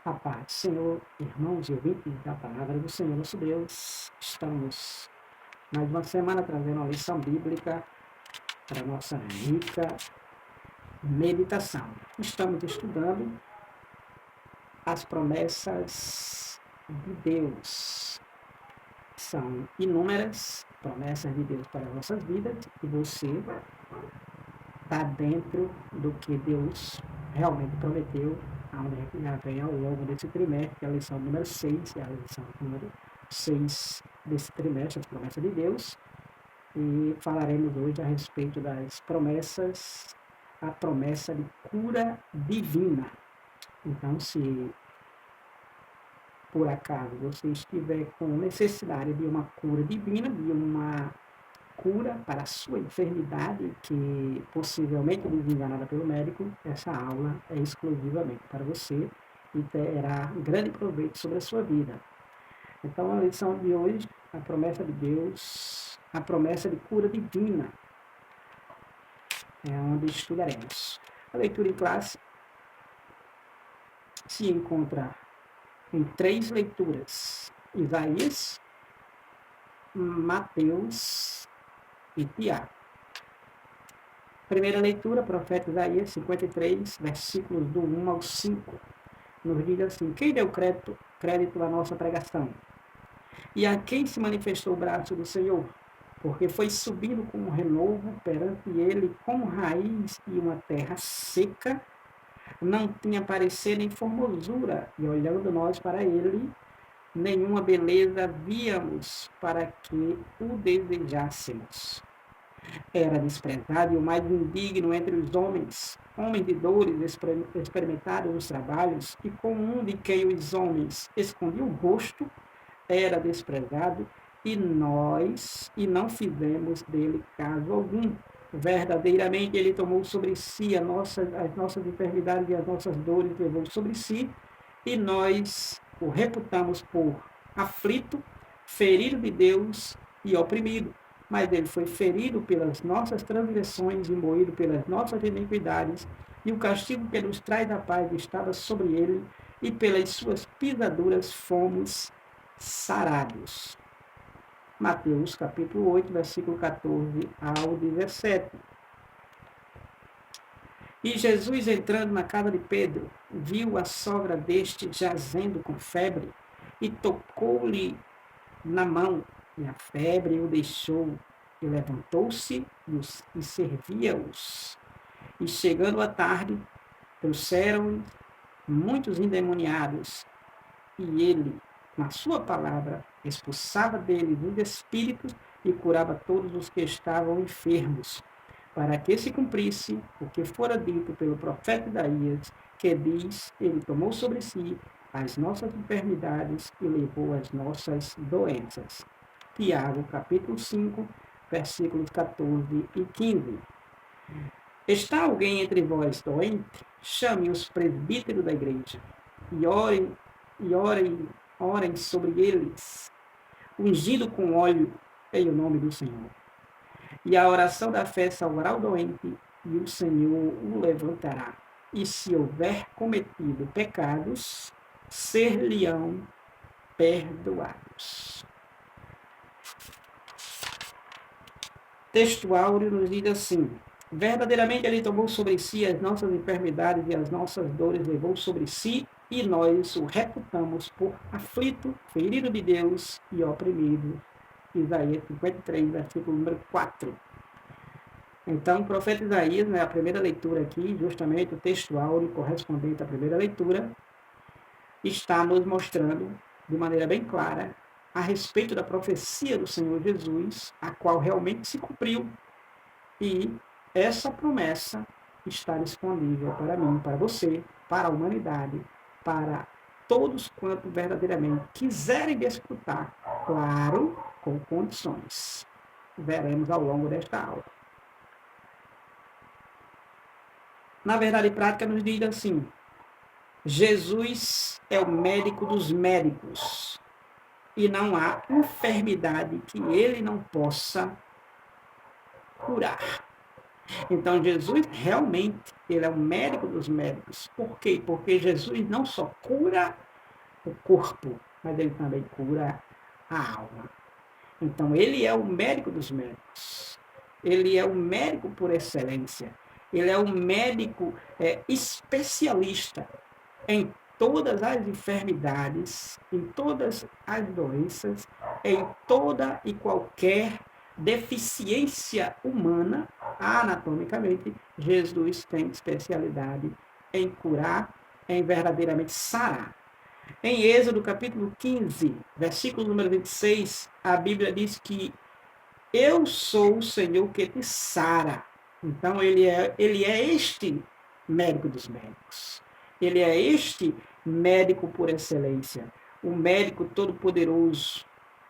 A paz, Senhor, irmãos e ouvintes da palavra do Senhor nosso Deus, estamos mais uma semana trazendo uma lição bíblica para a nossa rica meditação. Estamos estudando as promessas de Deus. São inúmeras promessas de Deus para as nossas vidas e você está dentro do que Deus realmente prometeu, onde já vem ao longo desse trimestre, que é a lição número 6, é a lição número 6 desse trimestre, as promessas de Deus, e falaremos hoje a respeito das promessas, a promessa de cura divina. Então, se por acaso você estiver com necessidade de uma cura divina, de uma cura para a sua enfermidade, que possivelmente desenganada pelo médico, essa aula é exclusivamente para você e terá grande proveito sobre a sua vida. Então, a lição de hoje, a promessa de Deus, a promessa de cura divina, é onde estudaremos. A leitura em classe se encontra em 3 leituras: Isaías, Mateus e Tiago. Primeira leitura, profeta Isaías 53, versículos do 1 ao 5, nos diz assim: quem deu crédito à nossa pregação? E a quem se manifestou o braço do Senhor? Porque foi subido como renovo perante ele, como raiz de uma terra seca, não tinha parecer nem formosura, e olhando nós para ele, nenhuma beleza víamos para que o desejássemos. Era desprezado e o mais indigno entre os homens, homem de dores, experimentado nos trabalhos, e como um de quem os homens escondiam o rosto, era desprezado, e nós não fizemos dele caso algum. Verdadeiramente ele tomou sobre si as nossas enfermidades e as nossas dores levou sobre si, e nós o reputamos por aflito, ferido de Deus e oprimido. Mas ele foi ferido pelas nossas transgressões e moído pelas nossas iniquidades, e o castigo que nos traz a paz estava sobre ele, e pelas suas pisaduras fomos sarados. Mateus capítulo 8, versículo 14 ao 17. E Jesus, entrando na casa de Pedro, viu a sogra deste jazendo com febre, e tocou-lhe na mão, e a febre o deixou, e levantou-se e servia-os. E chegando à tarde, trouxeram muitos endemoniados, e ele, com a sua palavra, expulsava deles os espíritos e curava todos os que estavam enfermos, para que se cumprisse o que fora dito pelo profeta Isaías, que diz: ele tomou sobre si as nossas enfermidades e levou as nossas doenças. Tiago, capítulo 5, versículos 14 e 15. Está alguém entre vós doente? Chame os presbíteros da igreja e orem sobre eles, ungido com óleo em o nome do Senhor. E a oração da fé salvará o doente, e o Senhor o levantará. E se houver cometido pecados, ser-lhe-ão perdoados. Texto áureo nos diz assim: verdadeiramente ele tomou sobre si as nossas enfermidades e as nossas dores levou sobre si, e nós o reputamos por aflito, ferido de Deus e oprimido. Isaías 53, versículo número 4. Então, o profeta Isaías, a primeira leitura aqui, justamente o texto áureo correspondente à primeira leitura, está nos mostrando de maneira bem clara a respeito da profecia do Senhor Jesus, a qual realmente se cumpriu. E essa promessa está disponível para mim, para você, para a humanidade, para todos quanto verdadeiramente quiserem desfrutar, claro, com condições. Veremos ao longo desta aula. Na verdade prática nos diz assim: Jesus é o médico dos médicos, e não há enfermidade que ele não possa curar. Então, Jesus realmente, ele é o médico dos médicos. Por quê? Porque Jesus não só cura o corpo, mas ele também cura a alma. Então, ele é o médico dos médicos. Ele é o médico por excelência. Ele é o médico especialista em todas as enfermidades, em todas as doenças, em toda e qualquer deficiência humana, anatomicamente, Jesus tem especialidade em curar, em verdadeiramente sarar. Em Êxodo capítulo 15, versículo número 26, a Bíblia diz que eu sou o Senhor que te sara. Então, ele é este médico dos médicos. Ele é este médico por excelência. O médico todo-poderoso,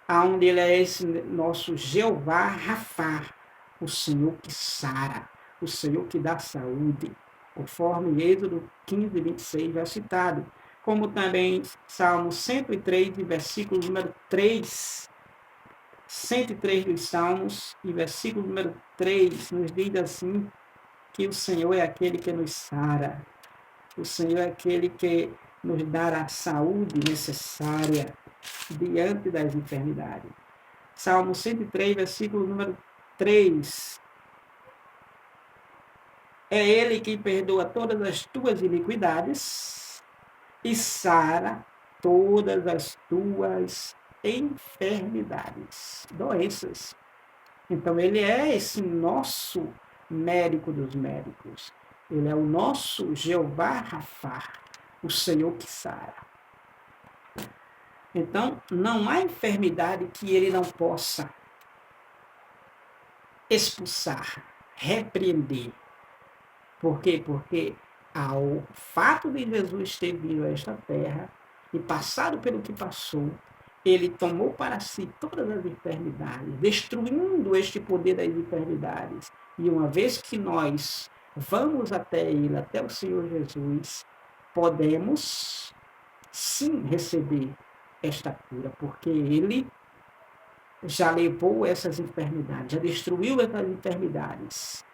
aonde ele é esse nosso Jeová Rafá, o Senhor que sara, o Senhor que dá saúde, conforme Êxodo 15, 26 já citado, como também Salmo 103, versículo número 3, 103 dos Salmos, e versículo número 3, nos diz assim, que o Senhor é aquele que nos sara, o Senhor é aquele que nos dá a saúde necessária diante das enfermidades. Salmo 103, versículo número 3. É Ele quem perdoa todas as tuas iniquidades e sara todas as tuas enfermidades, doenças. Então, ele é esse nosso médico dos médicos. Ele é o nosso Jeová Rafá, o Senhor que sara. Então, não há enfermidade que ele não possa expulsar, repreender. Por quê? Porque ao fato de Jesus ter vindo a esta terra e passado pelo que passou, ele tomou para si todas as enfermidades, destruindo este poder das enfermidades. E uma vez que nós vamos até ele, até o Senhor Jesus, podemos sim receber esta cura, porque ele já levou essas enfermidades, já destruiu essas enfermidades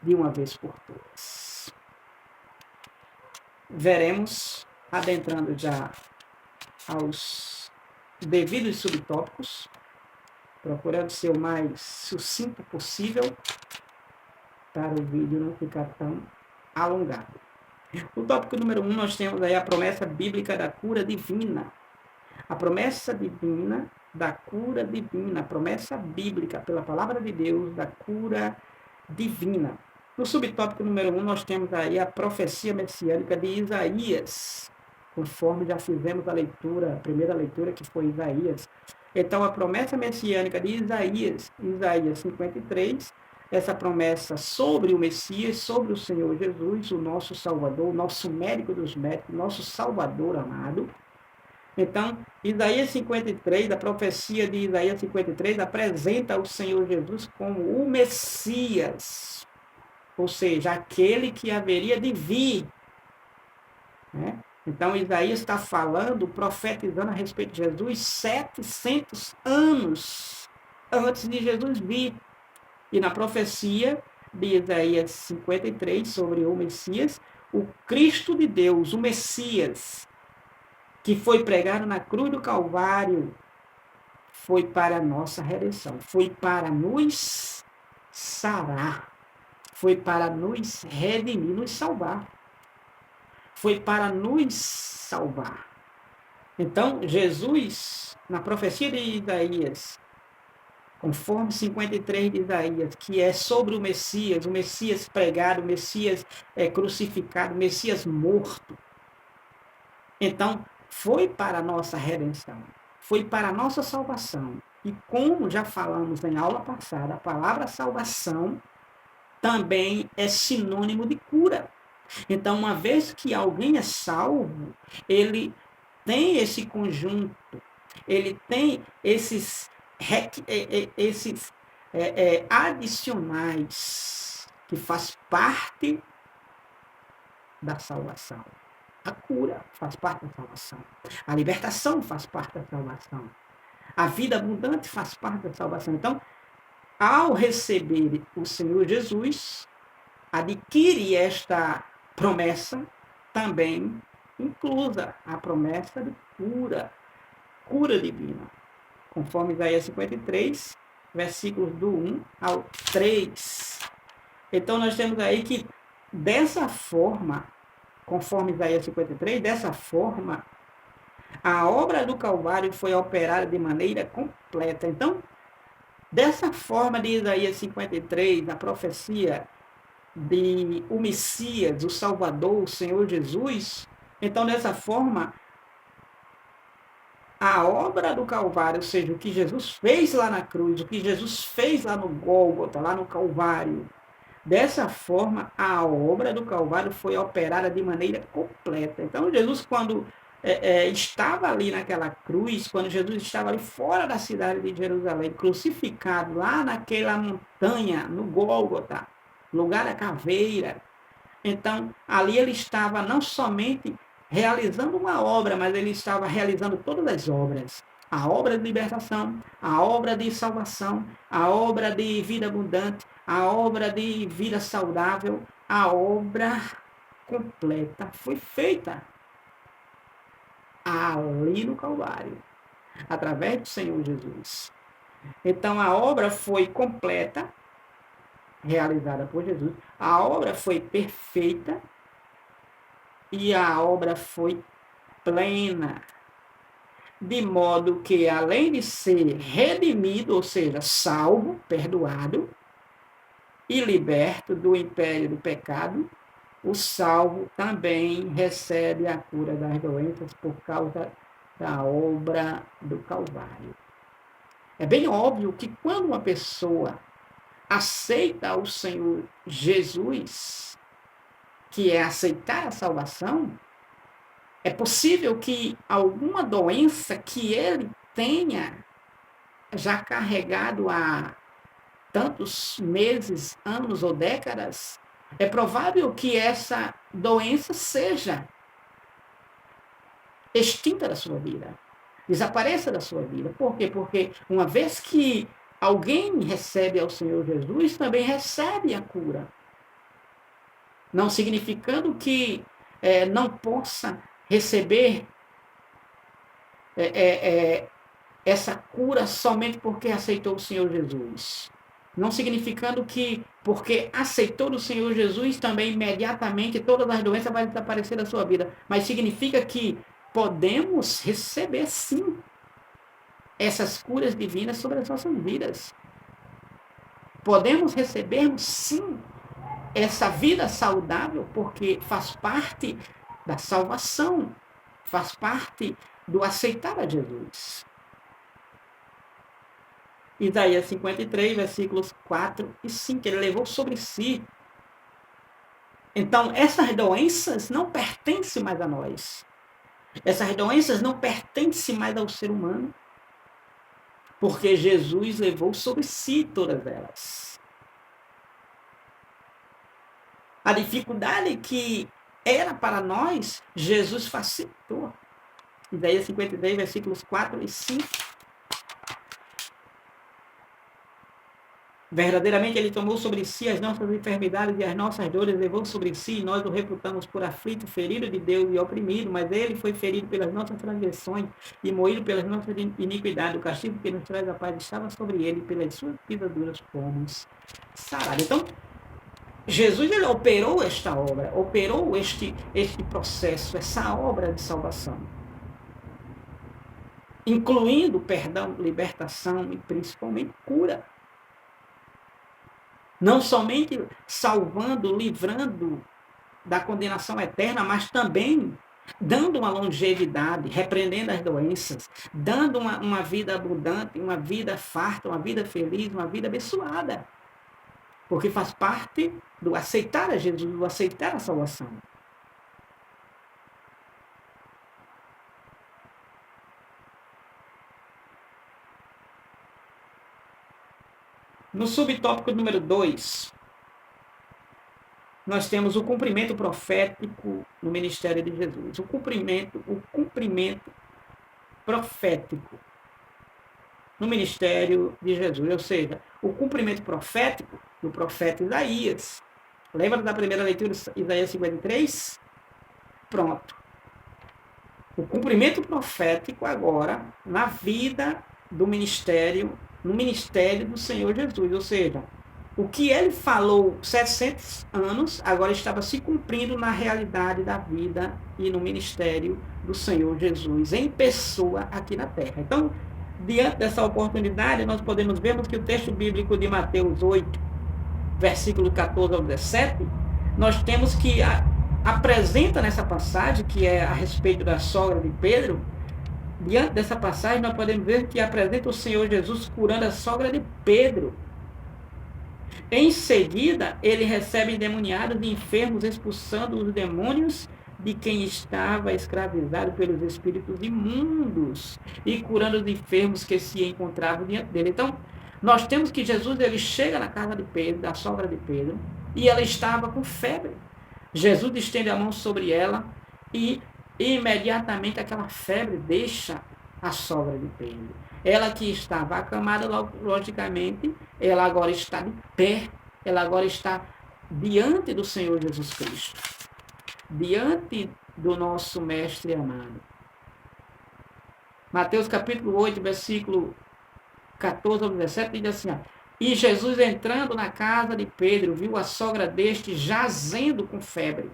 de uma vez por todas. Veremos, adentrando já aos devidos subtópicos, procurando ser o mais sucinto possível para o vídeo não ficar tão alongado. O tópico número 1, nós temos aí a promessa bíblica da cura divina. A promessa divina da cura divina, a promessa bíblica pela palavra de Deus da cura divina. No subtópico número 1, nós temos aí a profecia messiânica de Isaías, conforme já fizemos a leitura, a primeira leitura, que foi Isaías. Então, a promessa messiânica de Isaías, Isaías 53, essa promessa sobre o Messias, sobre o Senhor Jesus, o nosso Salvador, o nosso médico dos médicos, nosso Salvador amado. Então, Isaías 53, a profecia de Isaías 53, apresenta o Senhor Jesus como o Messias, ou seja, aquele que haveria de vir. Né? Então, Isaías está falando, profetizando a respeito de Jesus 700 anos antes de Jesus vir. E na profecia de Isaías 53, sobre o Messias, o Cristo de Deus, o Messias, que foi pregado na cruz do Calvário, foi para a nossa redenção, foi para nos sarar, foi para nos redimir, nos salvar. Foi para nos salvar. Então, Jesus, na profecia de Isaías, conforme 53 de Isaías, que é sobre o Messias pregado, o Messias crucificado, o Messias morto. Então, foi para a nossa redenção, foi para a nossa salvação. E como já falamos em aula passada, a palavra salvação também é sinônimo de cura. Então, uma vez que alguém é salvo, ele tem esse conjunto, ele tem esses adicionais que faz parte da salvação. A cura faz parte da salvação. A libertação faz parte da salvação. A vida abundante faz parte da salvação. Então, ao receber o Senhor Jesus, adquire esta promessa também inclusa a promessa de cura divina, conforme Isaías 53, versículos do 1 ao 3. Então nós temos aí que, dessa forma, conforme Isaías 53, dessa forma, a obra do Calvário foi operada de maneira completa. Então, dessa forma de Isaías 53, a profecia de o Messias, o Salvador, o Senhor Jesus, então dessa forma, a obra do Calvário, ou seja, o que Jesus fez lá na cruz, o que Jesus fez lá no Gólgota, lá no Calvário, dessa forma, a obra do Calvário foi operada de maneira completa. Então, Jesus, quando estava ali naquela cruz, quando Jesus estava ali fora da cidade de Jerusalém, crucificado lá naquela montanha, no Gólgota, lugar da caveira, então, ali ele estava não somente realizando uma obra, mas ele estava realizando todas as obras. A obra de libertação, a obra de salvação, a obra de vida abundante, a obra de vida saudável, a obra completa foi feita ali no Calvário, através do Senhor Jesus. Então, a obra foi completa, realizada por Jesus, a obra foi perfeita e a obra foi plena, de modo que, além de ser redimido, ou seja, salvo, perdoado e liberto do império do pecado, o salvo também recebe a cura das doenças por causa da obra do Calvário. É bem óbvio que quando uma pessoa aceita o Senhor Jesus, que é aceitar a salvação, é possível que alguma doença que ele tenha já carregado há tantos meses, anos ou décadas, é provável que essa doença seja extinta da sua vida, desapareça da sua vida. Por quê? Porque uma vez que alguém recebe ao Senhor Jesus, também recebe a cura. Não significando que não possa receber essa cura somente porque aceitou o Senhor Jesus. Não significando que, porque aceitou o Senhor Jesus, também imediatamente todas as doenças vão desaparecer da sua vida. Mas significa que podemos receber, sim, essas curas divinas sobre as nossas vidas. Podemos receber, sim, essa vida saudável, porque faz parte da salvação, faz parte do aceitar a Jesus. Isaías 53, versículos 4 e 5, ele levou sobre si. Então, essas doenças não pertencem mais a nós. Essas doenças não pertencem mais ao ser humano, porque Jesus levou sobre si todas elas. A dificuldade que era para nós, Jesus facilitou. Isaías 53, versículos 4 e 5. Verdadeiramente ele tomou sobre si as nossas enfermidades e as nossas dores, levou sobre si, e nós o reputamos por aflito, ferido de Deus e oprimido, mas ele foi ferido pelas nossas transgressões e moído pelas nossas iniquidades. O castigo que nos traz a paz estava sobre ele, pelas suas pisaduras fomos sarados. Então, Jesus ele operou esta obra, operou este processo, essa obra de salvação, incluindo perdão, libertação e principalmente cura. Não somente salvando, livrando da condenação eterna, mas também dando uma longevidade, repreendendo as doenças, dando uma vida abundante, uma vida farta, uma vida feliz, uma vida abençoada. Porque faz parte do aceitar a Jesus, do aceitar a salvação. No subtópico número 2, nós temos o cumprimento profético no ministério de Jesus. O cumprimento profético no ministério de Jesus. Ou seja, o cumprimento profético do profeta Isaías. Lembra da primeira leitura de Isaías 53? Pronto. O cumprimento profético agora na vida do ministério, no ministério do Senhor Jesus. Ou seja, o que ele falou 700 anos, agora estava se cumprindo na realidade da vida e no ministério do Senhor Jesus, em pessoa aqui na terra. Então, diante dessa oportunidade, nós podemos ver que o texto bíblico de Mateus 8, versículo 14 ao 17, nós temos que apresenta nessa passagem, que é a respeito da sogra de Pedro. Diante dessa passagem, nós podemos ver que apresenta o Senhor Jesus curando a sogra de Pedro. Em seguida, ele recebe endemoniados e enfermos, expulsando os demônios de quem estava escravizado pelos espíritos imundos e curando os enfermos que se encontravam diante dele. Então, nós temos que Jesus ele chega na casa de Pedro, da sogra de Pedro, e ela estava com febre. Jesus estende a mão sobre ela e imediatamente aquela febre deixa a sogra de Pedro. Ela que estava acamada, logicamente, ela agora está de pé, ela agora está diante do Senhor Jesus Cristo, diante do nosso Mestre amado. Mateus capítulo 8, versículo 14 ao 17, diz assim, e Jesus entrando na casa de Pedro, viu a sogra deste jazendo com febre,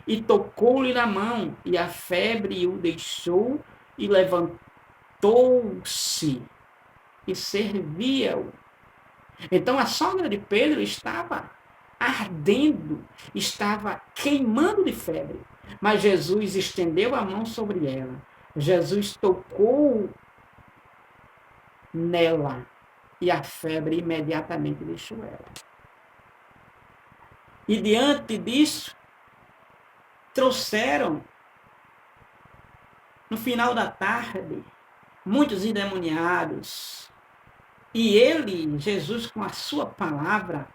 e tocou-lhe na mão, e a febre o deixou, e levantou-se, e servia-o. Então a sogra de Pedro estava ardendo, estava queimando de febre, mas Jesus estendeu a mão sobre ela, Jesus tocou nela, e a febre imediatamente deixou ela. E diante disso, trouxeram, no final da tarde, muitos endemoniados. E ele, Jesus, com a sua palavra,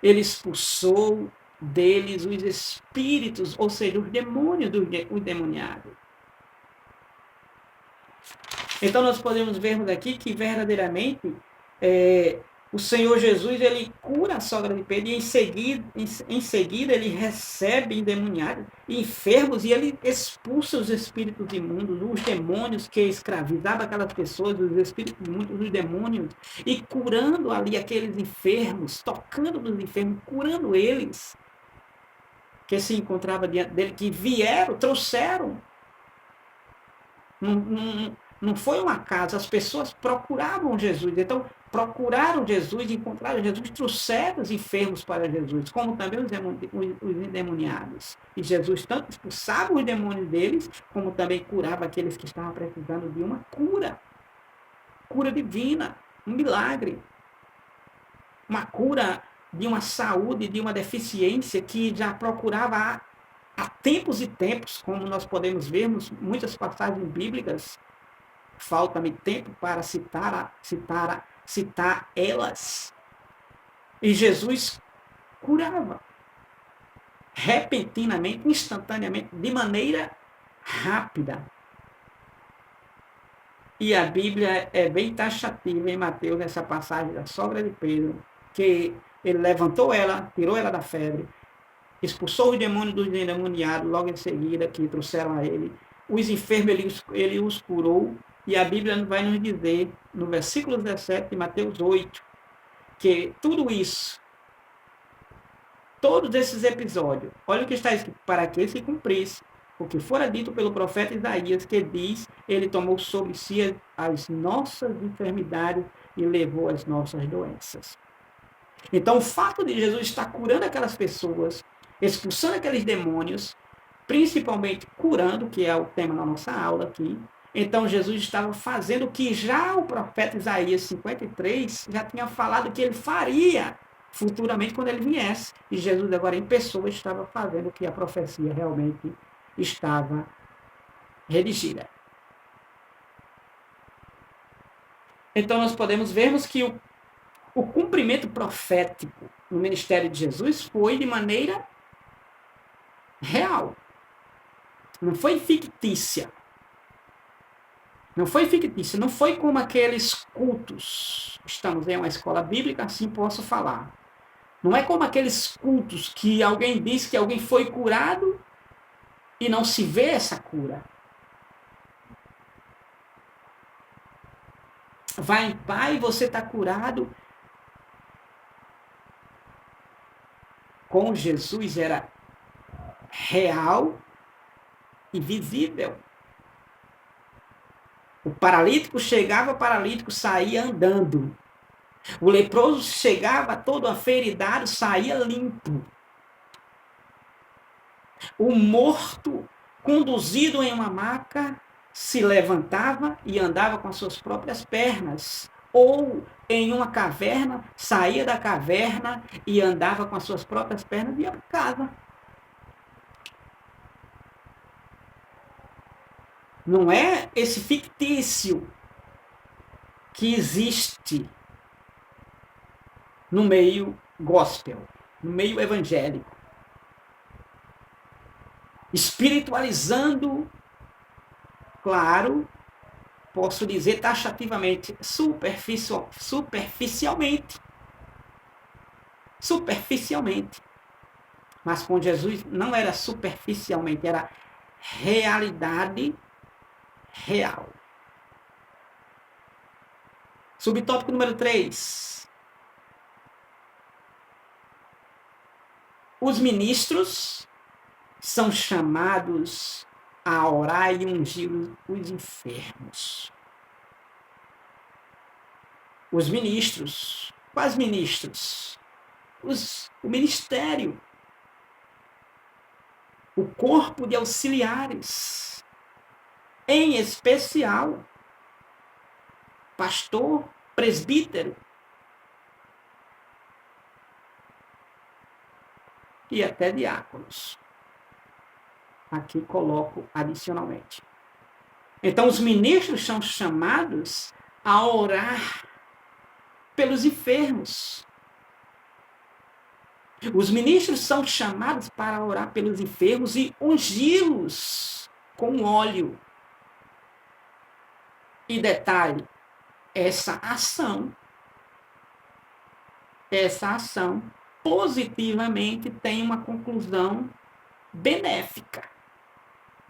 ele expulsou deles os espíritos, ou seja, os demônios do endemoniado. Então nós podemos vermos aqui que verdadeiramente o Senhor Jesus ele cura a sogra de Pedro e em seguida ele recebe endemoniados, enfermos, e ele expulsa os espíritos imundos, os demônios que escravizavam aquelas pessoas, os espíritos imundos, os demônios, e curando ali aqueles enfermos, tocando nos enfermos, curando eles que se encontravam diante dele, que vieram, trouxeram. Não foi um acaso, as pessoas procuravam Jesus, então procuraram Jesus, encontraram Jesus, trouxeram os enfermos para Jesus, como também os endemoniados. E Jesus tanto expulsava os demônios deles, como também curava aqueles que estavam precisando de uma cura divina, um milagre, uma cura de uma saúde, de uma deficiência que já procurava há tempos e tempos, como nós podemos ver muitas passagens bíblicas. Falta-me tempo para citar elas. E Jesus curava repentinamente, instantaneamente, de maneira rápida. E a Bíblia é bem taxativa em Mateus, nessa passagem da sogra de Pedro, que ele levantou ela, tirou ela da febre, expulsou os demônios dos endemoniados, logo em seguida, que trouxeram a ele. Os enfermos ele os curou. E a Bíblia vai nos dizer, no versículo 17 de Mateus 8, que tudo isso, todos esses episódios, olha o que está escrito, para que se cumprisse o que fora dito pelo profeta Isaías, que diz, ele tomou sobre si as nossas enfermidades e levou as nossas doenças. Então, o fato de Jesus estar curando aquelas pessoas, expulsando aqueles demônios, principalmente curando, que é o tema da nossa aula aqui, então Jesus estava fazendo o que já o profeta Isaías 53 já tinha falado que ele faria futuramente quando ele viesse. E Jesus agora em pessoa estava fazendo o que a profecia realmente estava redigida. Então nós podemos vermos que o cumprimento profético no ministério de Jesus foi de maneira real. Não foi fictícia. Não foi fictício, não foi como aqueles cultos. Estamos em uma escola bíblica, assim posso falar. Não é como aqueles cultos que alguém diz que alguém foi curado e não se vê essa cura. Vai em paz, você está curado. Com Jesus era real e visível. O paralítico chegava, o paralítico saía andando. O leproso chegava todo aferidado, saía limpo. O morto, conduzido em uma maca, se levantava e andava com as suas próprias pernas. Ou em uma caverna, saía da caverna e andava com as suas próprias pernas e ia para casa. Não é esse fictício que existe no meio gospel, no meio evangélico. Espiritualizando, claro, posso dizer taxativamente, superficialmente. Superficialmente. Mas com Jesus não era superficialmente, era realidade real. Subtópico número 3. Os ministros são chamados a orar e ungir os enfermos. Os ministros. Quais ministros? O ministério. O corpo de auxiliares. Em especial, pastor, presbítero e até diáconos. Aqui coloco adicionalmente. Então, os ministros são chamados a orar pelos enfermos. Os ministros são chamados para orar pelos enfermos e ungi-los com óleo. E detalhe, essa ação positivamente tem uma conclusão benéfica,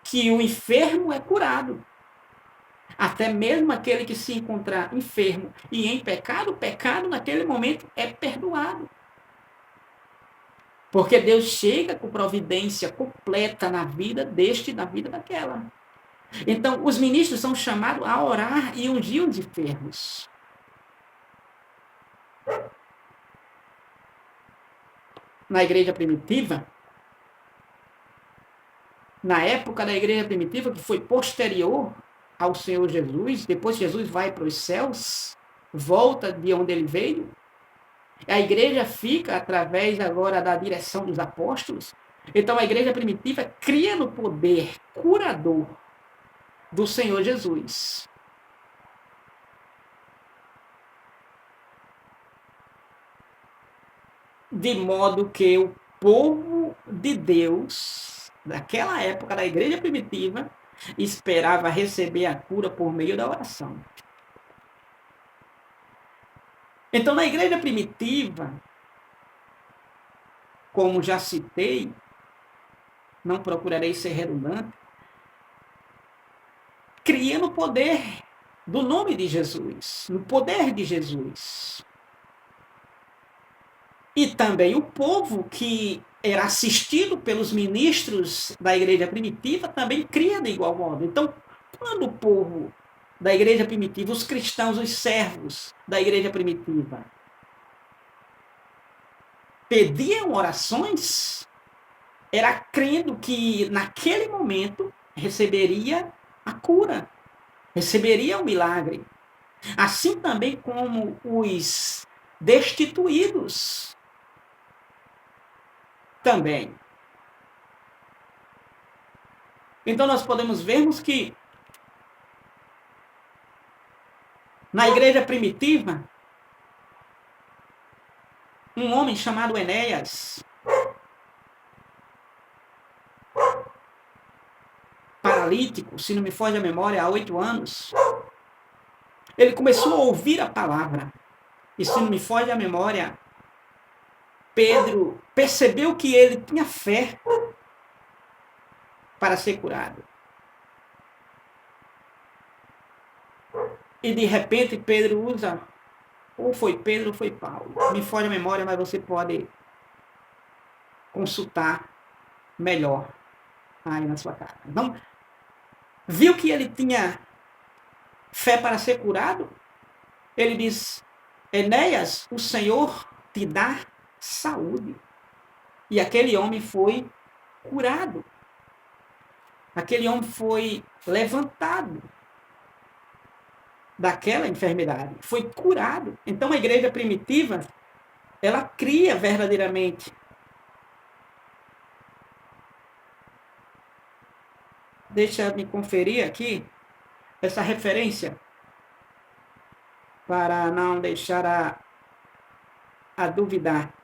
que o enfermo é curado. Até mesmo aquele que se encontrar enfermo e em pecado, o pecado naquele momento é perdoado. Porque Deus chega com providência completa na vida deste e na vida daquela. Então, os ministros são chamados a orar e ungir os enfermos. Na igreja primitiva, na época da igreja primitiva, que foi posterior ao Senhor Jesus, depois Jesus vai para os céus, volta de onde ele veio, a igreja fica através agora da direção dos apóstolos. Então a igreja primitiva cria no poder curador do Senhor Jesus. De modo que o povo de Deus, daquela época da igreja primitiva, esperava receber a cura por meio da oração. Então, na igreja primitiva, como já citei, não procurarei ser redundante, cria no poder do nome de Jesus, no poder de Jesus. E também o povo que era assistido pelos ministros da igreja primitiva também cria de igual modo. Então, quando o povo da igreja primitiva, os cristãos, os servos da igreja primitiva, pediam orações, era crendo que naquele momento receberia a cura, receberia o milagre. Assim também como os destituídos também. Então nós podemos vermos que na igreja primitiva, um homem chamado Enéas, paralítico, se não me foge a memória, há 8 anos, ele começou a ouvir a palavra. E se não me foge a memória, Pedro percebeu que ele tinha fé para ser curado. E de repente Pedro usa, ou foi Pedro ou foi Paulo. Me foge a memória, mas você pode consultar melhor aí na sua casa. Então, viu que ele tinha fé para ser curado? Ele diz, Enéas, o Senhor te dá saúde. E aquele homem foi curado. Aquele homem foi levantado daquela enfermidade. Foi curado. Então a igreja primitiva, ela cria verdadeiramente. Deixa eu me conferir aqui essa referência para não deixar a duvidar.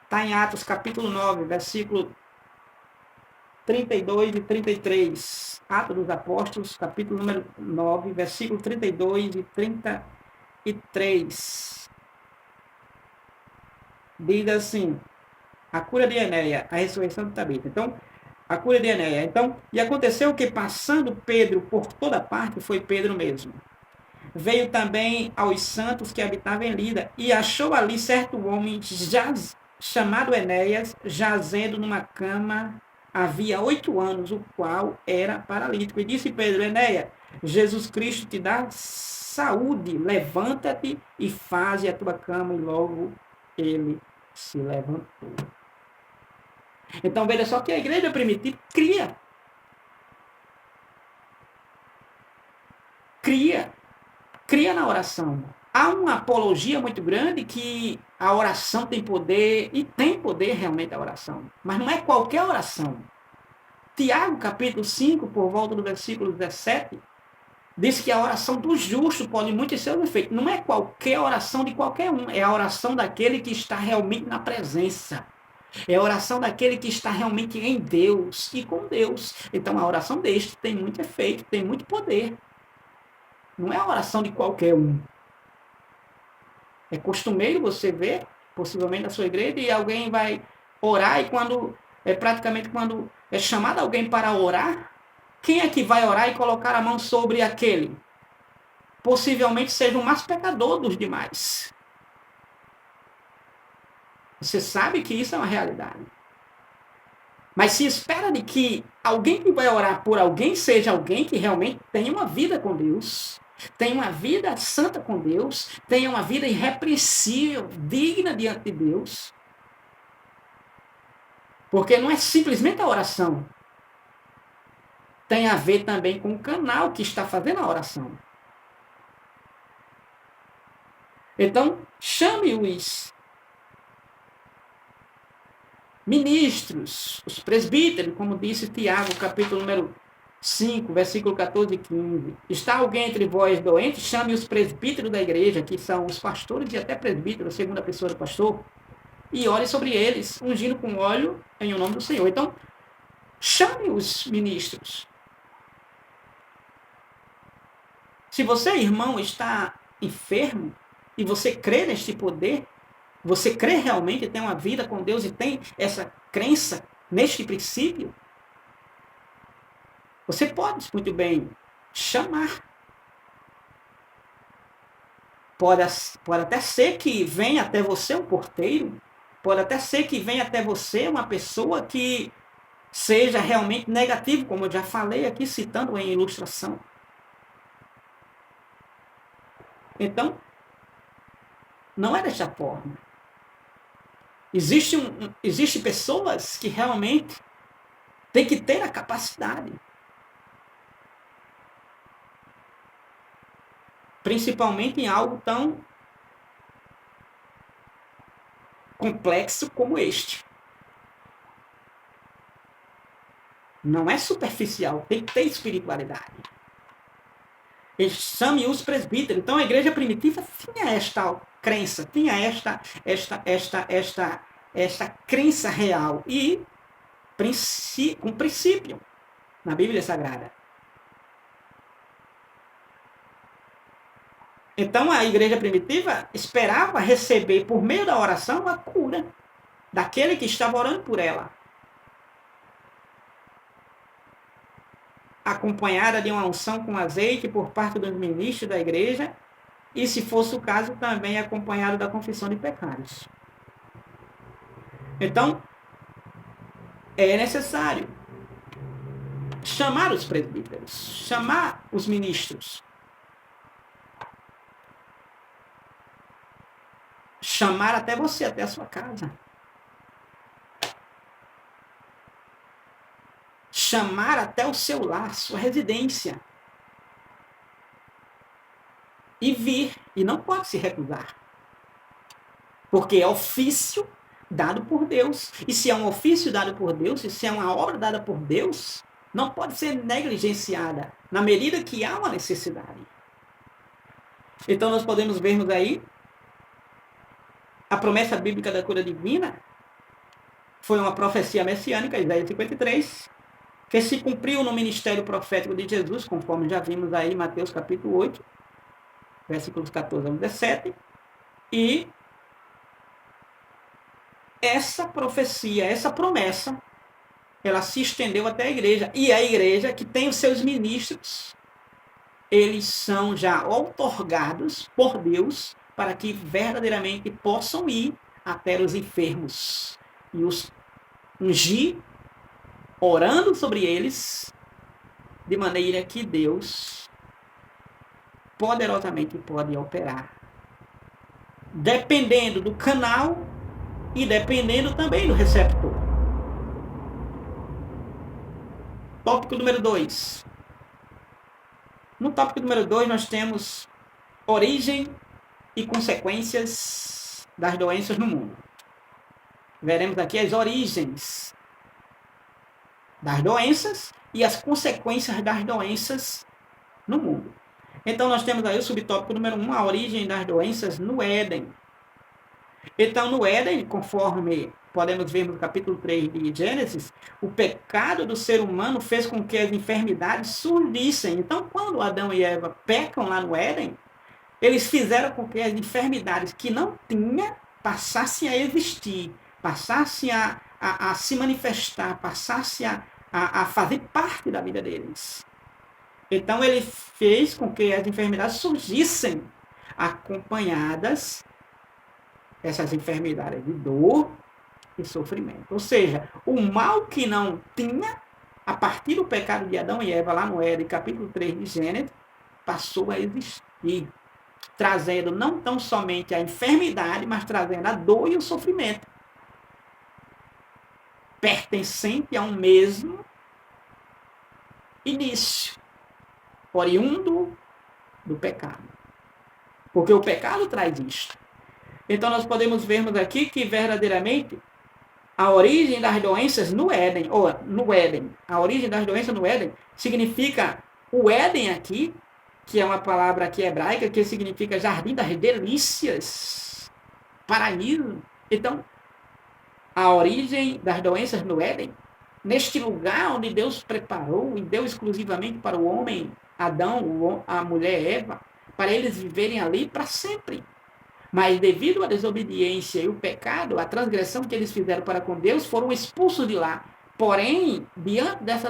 Está em Atos capítulo 9, versículo 32 e 33. Atos dos Apóstolos, capítulo número 9, versículo 32 e 33. Diz assim, a cura de Enéia, a ressurreição de Tabita. Então, a cura de Enéia. Então, e aconteceu que passando Pedro por toda parte, foi Pedro mesmo. Veio também aos santos que habitavam em Lida, e achou ali certo homem chamado Enéias, jazendo numa cama havia 8 anos, o qual era paralítico. E disse Pedro, Enéia, Jesus Cristo te dá saúde, levanta-te e faze a tua cama. E logo ele se levantou. Então veja só que a igreja primitiva cria na oração. Há uma apologia muito grande que a oração tem poder, e tem poder realmente a oração, mas não é qualquer oração. Tiago, capítulo 5, por volta do versículo 17, diz que a oração do justo pode muito ser o efeito. Não é qualquer oração de qualquer um, é a oração daquele que está realmente na presença. É a oração daquele que está realmente em Deus e com Deus. Então a oração deste tem muito efeito, tem muito poder. Não é a oração de qualquer um. É costumeiro você ver, possivelmente na sua igreja, e alguém vai orar, e quando é chamado alguém para orar, quem é que vai orar e colocar a mão sobre aquele? Possivelmente seja o mais pecador dos demais. Você sabe que isso é uma realidade. Mas se espera de que alguém que vai orar por alguém seja alguém que realmente tenha uma vida com Deus, tenha uma vida santa com Deus, tenha uma vida irrepreensível, digna diante de Deus. Porque não é simplesmente a oração. Tem a ver também com o canal que está fazendo a oração. Então, chame os ministros, os presbíteros, como disse Tiago, capítulo número 5, versículo 14 e 15. Está alguém entre vós doente? Chame os presbíteros da igreja, que são os pastores e até presbíteros, segunda pessoa do pastor, e ore sobre eles, ungindo com óleo em o nome do Senhor. Então, chame os ministros. Se você, irmão, está enfermo e você crê neste poder, você crê realmente, tem uma vida com Deus e tem essa crença neste princípio, você pode muito bem chamar. Pode até ser que venha até você um porteiro, pode até ser que venha até você uma pessoa que seja realmente negativo, como eu já falei aqui, citando em ilustração. Então, não é dessa forma. Existem pessoas que realmente têm que ter a capacidade. Principalmente em algo tão complexo como este. Não é superficial, tem que ter espiritualidade. Chame os presbíteros. Então a igreja primitiva tinha esta crença, tinha esta crença real e com princípio na Bíblia Sagrada. Então a igreja primitiva esperava receber, por meio da oração, a cura daquele que estava orando por ela, acompanhada de uma unção com azeite por parte dos ministros da igreja, e, se fosse o caso, também acompanhado da confissão de pecados. Então, é necessário chamar os presbíteros, chamar os ministros, chamar até você, até a sua casa. Chamar até o seu lar, sua residência. E vir, e não pode se recusar. Porque é ofício dado por Deus. E se é um ofício dado por Deus, e se é uma obra dada por Deus, não pode ser negligenciada, na medida que há uma necessidade. Então nós podemos vermos aí a promessa bíblica da cura divina, foi uma profecia messiânica, Isaías 53, que se cumpriu no ministério profético de Jesus, conforme já vimos aí em Mateus capítulo 8, versículos 14 a 17, e essa profecia, essa promessa, ela se estendeu até a igreja, e a igreja que tem os seus ministros, eles são já outorgados por Deus para que verdadeiramente possam ir até os enfermos e os ungir, orando sobre eles, de maneira que Deus poderosamente pode operar, dependendo do canal e dependendo também do receptor. Tópico número 2. No tópico número 2 nós temos origem e consequências das doenças no mundo. Veremos aqui as origens das doenças e as consequências das doenças no mundo. Então nós temos aí o subtópico número 1, a origem das doenças no Éden. Então no Éden, conforme podemos ver no capítulo 3 de Gênesis, o pecado do ser humano fez com que as enfermidades surgissem. Então quando Adão e Eva pecam lá no Éden, eles fizeram com que as enfermidades que não tinha passassem a existir, passassem a se manifestar, passassem a fazer parte da vida deles. Então ele fez com que as enfermidades surgissem acompanhadas, essas enfermidades de dor e sofrimento. Ou seja, o mal que não tinha, a partir do pecado de Adão e Eva, lá no Éden, capítulo 3 de Gênesis, passou a existir, trazendo não tão somente a enfermidade, mas trazendo a dor e o sofrimento, pertencente a um mesmo início, oriundo do pecado. Porque o pecado traz isto. Então nós podemos vermos aqui que verdadeiramente a origem das doenças no Éden, a origem das doenças no Éden significa o Éden aqui, que é uma palavra aqui hebraica, que significa jardim das delícias, paraíso. Então, a origem das doenças no Éden, neste lugar onde Deus preparou e deu exclusivamente para o homem, Adão, a mulher Eva, para eles viverem ali para sempre. Mas devido à desobediência e o pecado, a transgressão que eles fizeram para com Deus, foram expulsos de lá. Porém, diante dessa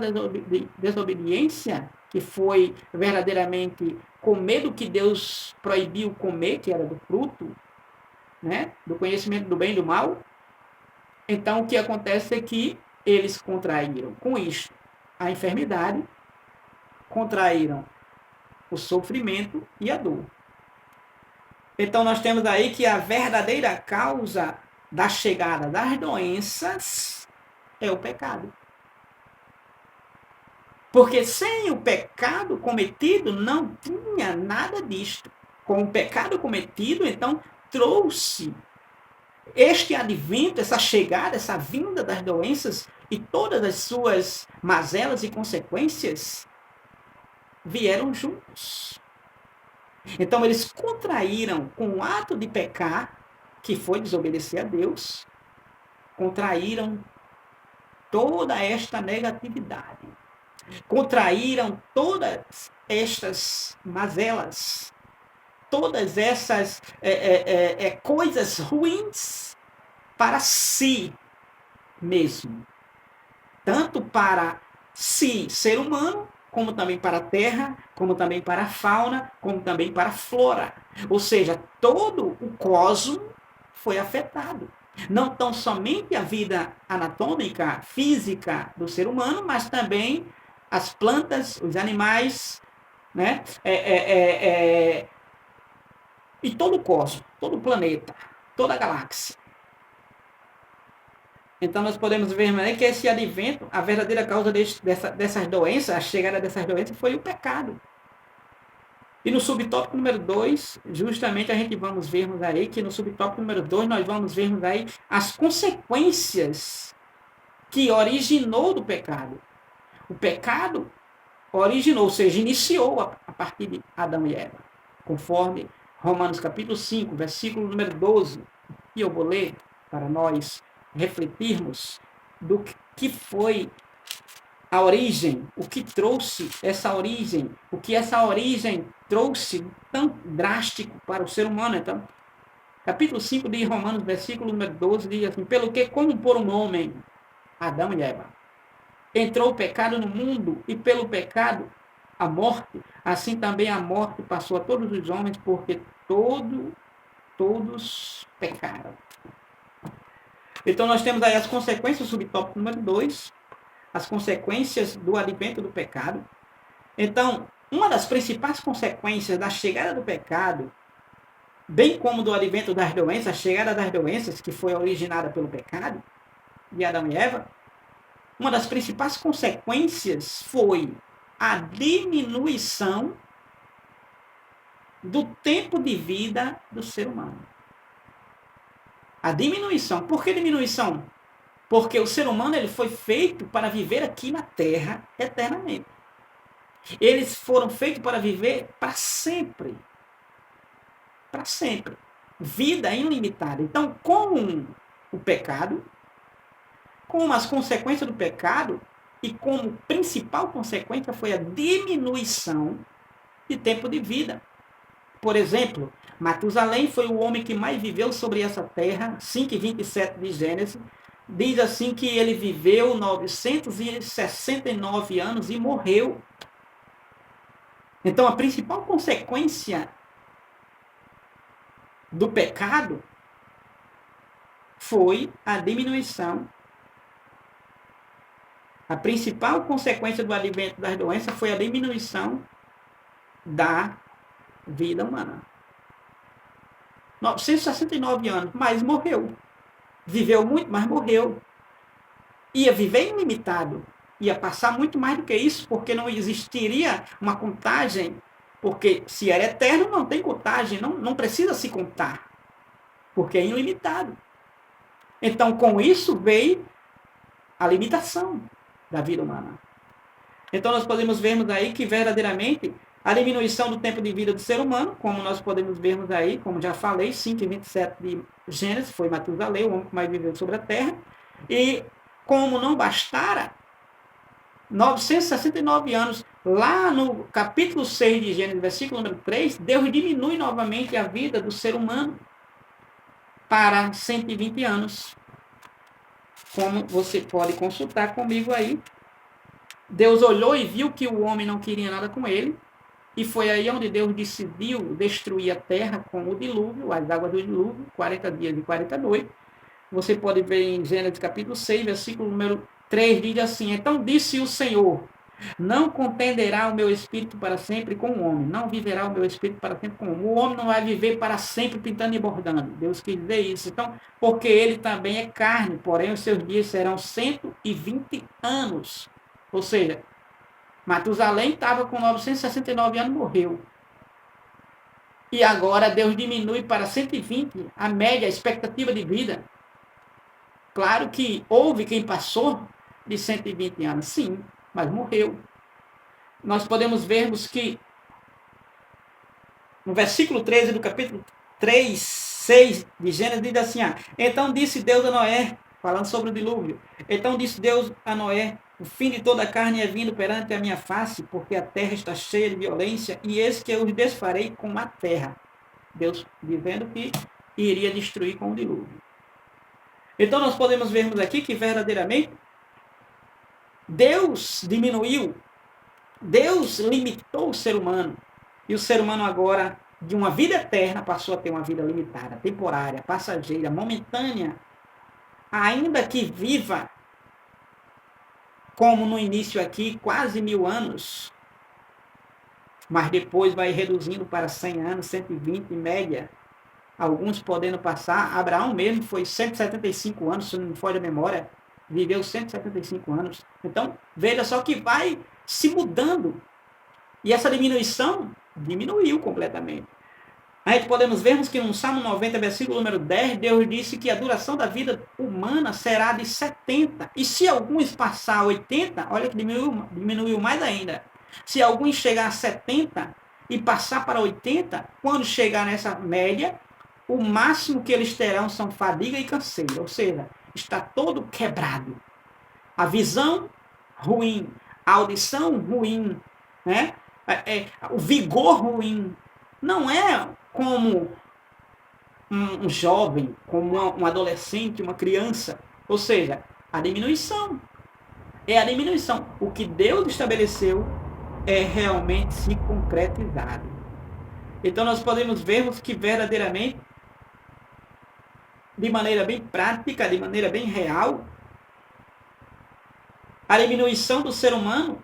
desobediência, que foi verdadeiramente comer do que Deus proibiu comer, que era do fruto, né, do conhecimento do bem e do mal, então o que acontece é que eles contraíram com isto a enfermidade, contraíram o sofrimento e a dor. Então nós temos aí que a verdadeira causa da chegada das doenças é o pecado. Porque sem o pecado cometido não tinha nada disto. Com o pecado cometido, então trouxe este advento, essa chegada, essa vinda das doenças e todas as suas mazelas e consequências vieram juntos. Então eles contraíram com o ato de pecar, que foi desobedecer a Deus, contraíram toda esta negatividade, contraíram todas estas mazelas, todas essas coisas ruins para si mesmo. Tanto para si, ser humano, como também para a terra, como também para a fauna, como também para a flora. Ou seja, todo o cosmo foi afetado. Não tão somente a vida anatômica, física do ser humano, mas também as plantas, os animais, né? E todo o cosmos, todo o planeta, toda a galáxia. Então nós podemos ver que esse advento, a verdadeira causa dessas doenças, a chegada dessas doenças foi o pecado. E no subtópico número 2, justamente a gente vamos vermos aí que no subtópico número 2 nós vamos vermos aí as consequências que originou do pecado. O pecado originou, ou seja, iniciou a partir de Adão e Eva, conforme Romanos capítulo 5, versículo número 12. E eu vou ler para nós refletirmos do que foi a origem, o que trouxe essa origem, o que essa origem trouxe tão drástico para o ser humano. Então, capítulo 5 de Romanos, versículo número 12, diz assim: pelo que, como por um homem, Adão e Eva, entrou o pecado no mundo, e pelo pecado a morte, assim também a morte passou a todos os homens, porque todos pecaram. Então nós temos aí as consequências, subtópico número 2, as consequências do advento do pecado. Então, uma das principais consequências da chegada do pecado, bem como do advento das doenças, a chegada das doenças que foi originada pelo pecado de Adão e Eva, uma das principais consequências foi a diminuição do tempo de vida do ser humano. A diminuição. Por que diminuição? Porque o ser humano ele foi feito para viver aqui na Terra eternamente. Eles foram feitos para viver para sempre. Para sempre. Vida ilimitada. Então, com o pecado, com as consequências do pecado, e como principal consequência foi a diminuição de tempo de vida. Por exemplo, Matusalém foi o homem que mais viveu sobre essa terra, 5:27 de Gênesis. Diz assim que ele viveu 969 anos e morreu. Então, a principal consequência do pecado foi a diminuição. A principal consequência do advento das doenças foi a diminuição da vida humana. 969 anos, mas morreu. Viveu muito, mas morreu. Ia viver ilimitado. Ia passar muito mais do que isso, porque não existiria uma contagem. Porque se era eterno, não tem contagem, não precisa se contar. Porque é ilimitado. Então, com isso veio a limitação da vida humana. Então, nós podemos vermos aí que verdadeiramente a diminuição do tempo de vida do ser humano, como nós podemos vermos aí, como já falei, 5:27 de Gênesis, foi Matusalém, o homem que mais viveu sobre a terra. E como não bastara, 969 anos, lá no capítulo 6 de Gênesis, versículo número 3, Deus diminui novamente a vida do ser humano para 120 anos. Como você pode consultar comigo aí. Deus olhou e viu que o homem não queria nada com ele. E foi aí onde Deus decidiu destruir a terra com o dilúvio, as águas do dilúvio, 40 dias e 40 noites. Você pode ver em Gênesis capítulo 6, versículo número 3, diz assim: então disse o Senhor, não contenderá o meu espírito para sempre com o homem, não viverá o meu espírito para sempre com o homem. O homem não vai viver para sempre pintando e bordando. Deus quis dizer isso. Então, porque ele também é carne, porém os seus dias serão 120 anos. Ou seja, Matusalém estava com 969 anos e morreu. E agora Deus diminui para 120 a média, a expectativa de vida. Claro que houve quem passou de 120 anos, sim, mas morreu. Nós podemos vermos que no versículo 13 do capítulo 3, 6 de Gênesis, diz assim: então disse Deus a Noé, falando sobre o dilúvio, então disse Deus a Noé: o fim de toda a carne é vindo perante a minha face, porque a terra está cheia de violência, e eis que eu os desfarei com a terra. Deus dizendo que iria destruir com o dilúvio. Então nós podemos vermos aqui que verdadeiramente Deus diminuiu, Deus limitou o ser humano, e o ser humano agora, de uma vida eterna, passou a ter uma vida limitada, temporária, passageira, momentânea, ainda que viva, como no início aqui, quase 1000 anos, mas depois vai reduzindo para 100 anos, 120 em média, alguns podendo passar. Abraão mesmo foi 175 anos, se não me falha a memória, viveu 175 anos. Então, veja só que vai se mudando. E essa diminuição diminuiu completamente. A gente podemos vermos que no Salmo 90, versículo número 10, Deus disse que a duração da vida humana será de 70. E se alguns passar a 80, olha que diminuiu mais ainda. Se alguns chegar a 70 e passar para 80, quando chegar nessa média, o máximo que eles terão são fadiga e canseiro. Ou seja, está todo quebrado. A visão ruim, a audição ruim, né? O vigor ruim. Não é como um jovem, como um adolescente, uma criança. Ou seja, a diminuição. É a diminuição. O que Deus estabeleceu é realmente se concretizado. Então nós podemos vermos que verdadeiramente, de maneira bem prática, de maneira bem real, a diminuição do ser humano,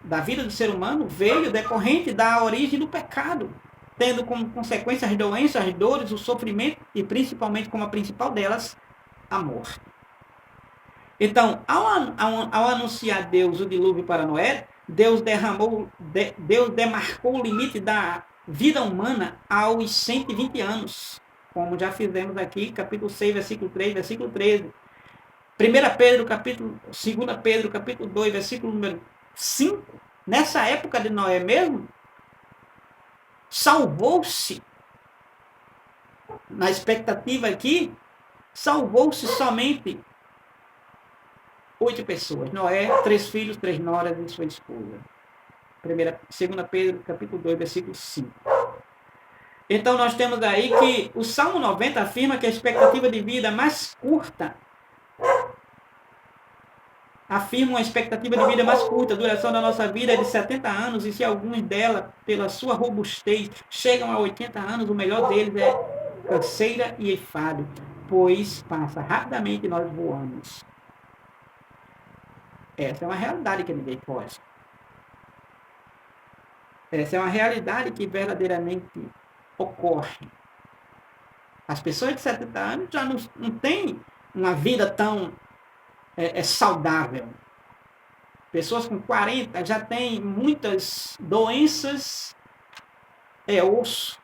da vida do ser humano, veio decorrente da origem do pecado, tendo como consequência as doenças, as dores, o sofrimento e principalmente como a principal delas, a morte. Então, ao anunciar Deus o dilúvio para Noé, Deus demarcou o limite da vida humana aos 120 anos, como já fizemos aqui, capítulo 6, versículo 3, versículo 13. 2 Pedro, capítulo 2, versículo número 5, nessa época de Noé mesmo, salvou-se, na expectativa aqui, salvou-se somente 8 pessoas. Noé, 3 filhos, 3 noras e sua esposa. 2 Pedro, capítulo 2, versículo 5. Então nós temos aí que o Salmo 90 afirma que a expectativa de vida mais curta, afirma uma expectativa de vida mais curta, a duração da nossa vida é de 70 anos, e se alguns dela, pela sua robustez, chegam a 80 anos, o melhor deles é canseira e enfado, pois passa rapidamente e nós voamos. Essa é uma realidade que ninguém foge. Essa é uma realidade que verdadeiramente ocorre. As pessoas de 70 anos já não têm uma vida tão saudável. Pessoas com 40 já têm muitas doenças, é osso,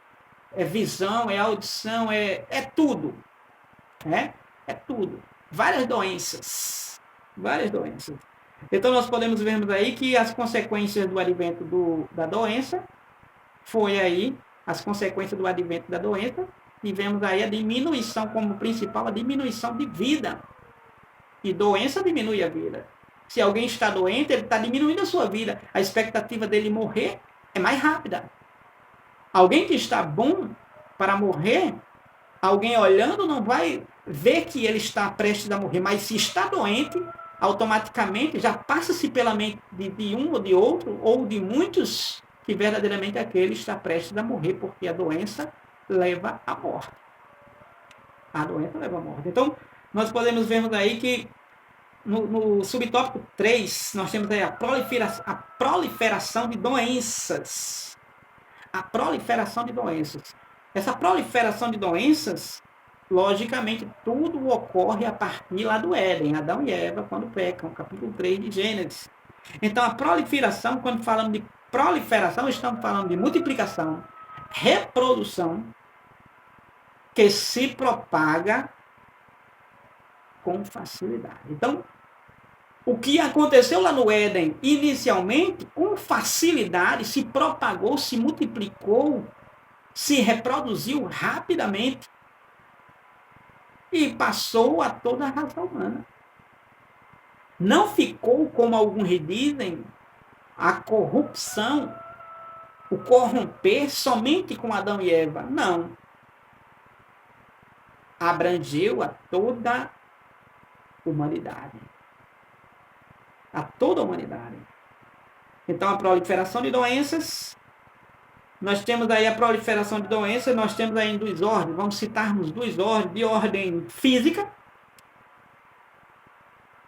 é visão, é audição, é tudo. É tudo. Várias doenças. Várias doenças. Então nós podemos vermos aí que as consequências do advento da doença foi aí, as consequências do advento da doença, tivemos aí a diminuição como principal, a diminuição de vida. E doença diminui a vida. Se alguém está doente, ele está diminuindo a sua vida. A expectativa dele morrer é mais rápida. Alguém que está bom para morrer, alguém olhando não vai ver que ele está prestes a morrer, mas se está doente, automaticamente já passa-se pela mente de um ou de outro, ou de muitos, que verdadeiramente aquele está prestes a morrer, porque a doença leva à morte. A doença leva à morte. Então, nós podemos vermos aí que no subtópico 3, nós temos aí a proliferação de doenças. A proliferação de doenças. Essa proliferação de doenças, logicamente, tudo ocorre a partir lá do Éden, Adão e Eva, quando pecam, capítulo 3 de Gênesis. Então, a proliferação, quando falamos de proliferação, estamos falando de multiplicação, reprodução, que se propaga com facilidade. Então, o que aconteceu lá no Éden, inicialmente, com facilidade, se propagou, se multiplicou, se reproduziu rapidamente e passou a toda a raça humana. Não ficou, como alguns dizem, a corrupção o corromper somente com Adão e Eva. Não. Abrangeu a toda a humanidade. A toda a humanidade. Então, a proliferação de doenças, nós temos aí a proliferação de doenças, nós temos aí em duas ordens, vamos citarmos duas ordens, de ordem física,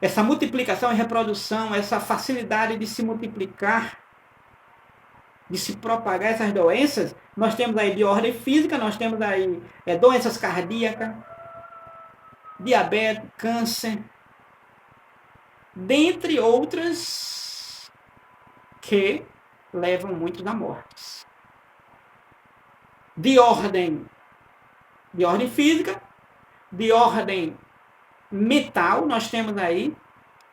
essa multiplicação e reprodução, essa facilidade de se multiplicar, de se propagar essas doenças, nós temos aí de ordem física, nós temos aí doenças cardíacas, diabetes, câncer, dentre outras que levam muitos à morte. De ordem física, de ordem mental, nós temos aí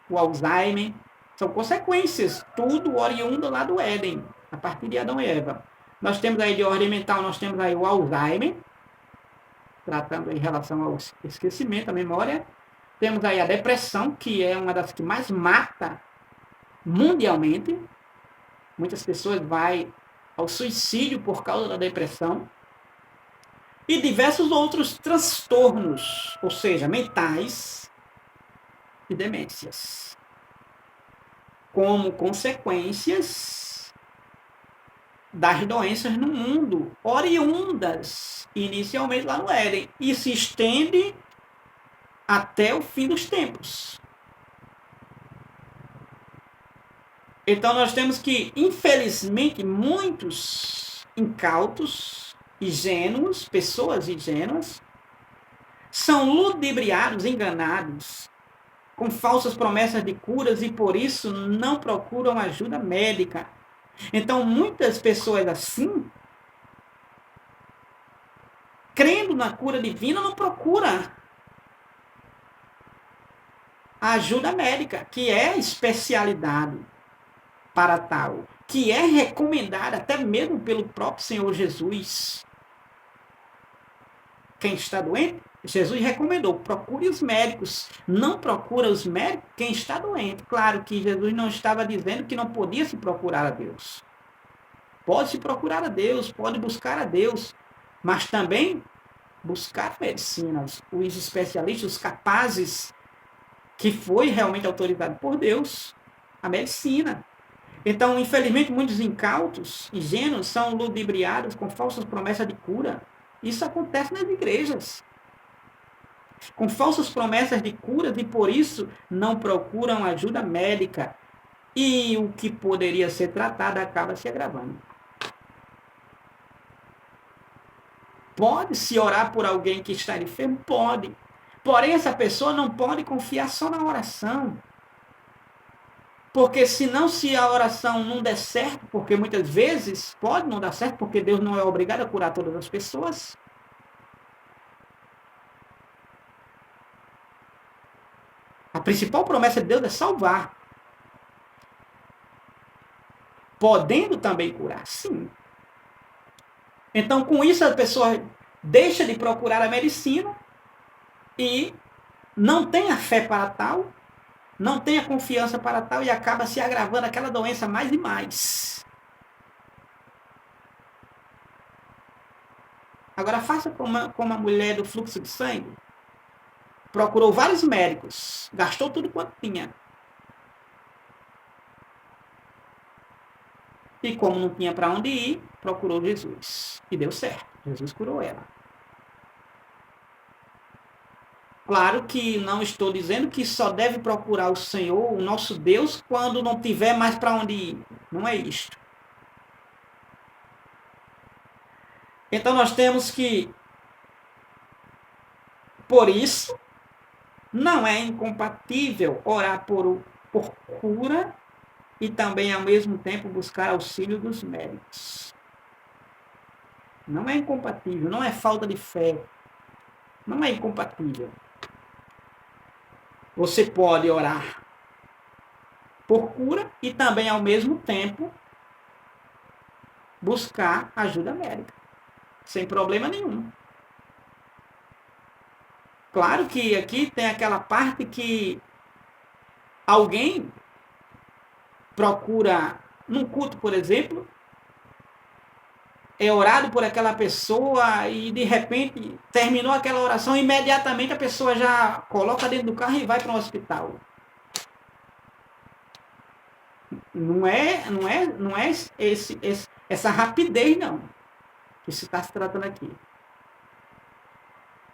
o Alzheimer, são consequências, tudo oriundo lá do Éden, a partir de Adão e Eva. Nós temos aí de ordem mental, nós temos aí o Alzheimer, tratando em relação ao esquecimento, a memória. Temos aí a depressão, que é uma das que mais mata mundialmente. Muitas pessoas vão ao suicídio por causa da depressão. E diversos outros transtornos, ou seja, mentais e demências, como consequências das doenças no mundo, oriundas inicialmente lá no Éden, e se estende até o fim dos tempos. Então nós temos que, infelizmente, muitos incautos, ingênuos, pessoas ingênuas, são ludibriados, enganados, com falsas promessas de curas e por isso não procuram ajuda médica. Então muitas pessoas assim, crendo na cura divina, não procuram a ajuda médica, que é especialidade para tal, que é recomendada até mesmo pelo próprio Senhor Jesus. Quem está doente, Jesus recomendou, procure os médicos. Não procura os médicos quem está doente. Claro que Jesus não estava dizendo que não podia se procurar a Deus. Pode se procurar a Deus, pode buscar a Deus, mas também buscar medicinas, os especialistas, os capazes, que foi realmente autorizado por Deus, a medicina. Então, infelizmente, muitos incautos, ingênuos, são ludibriados com falsas promessas de cura. Isso acontece nas igrejas. Com falsas promessas de curas e por isso não procuram ajuda médica. E o que poderia ser tratado acaba se agravando. Pode-se orar por alguém que está enfermo? Pode. Porém, essa pessoa não pode confiar só na oração. Porque senão, se a oração não der certo, porque muitas vezes pode não dar certo, porque Deus não é obrigado a curar todas as pessoas. A principal promessa de Deus é salvar. Podendo também curar, sim. Então, com isso, a pessoa deixa de procurar a medicina e não tem a fé para tal, não tem a confiança para tal e acaba se agravando aquela doença mais e mais. Agora, faça como a mulher do fluxo de sangue. Procurou vários médicos, gastou tudo quanto tinha. E como não tinha para onde ir, procurou Jesus. E deu certo. Jesus curou ela. Claro que não estou dizendo que só deve procurar o Senhor, o nosso Deus, quando não tiver mais para onde ir. Não é isto. Então nós temos que, por isso, não é incompatível orar por cura e também, ao mesmo tempo, buscar auxílio dos médicos. Não é incompatível, não é falta de fé. Não é incompatível. Você pode orar por cura e também, ao mesmo tempo, buscar ajuda médica. Sem problema nenhum. Claro que aqui tem aquela parte que alguém procura, num culto, por exemplo, é orado por aquela pessoa e de repente terminou aquela oração, imediatamente a pessoa já coloca dentro do carro e vai para um hospital. Não é essa rapidez não que se está se tratando aqui.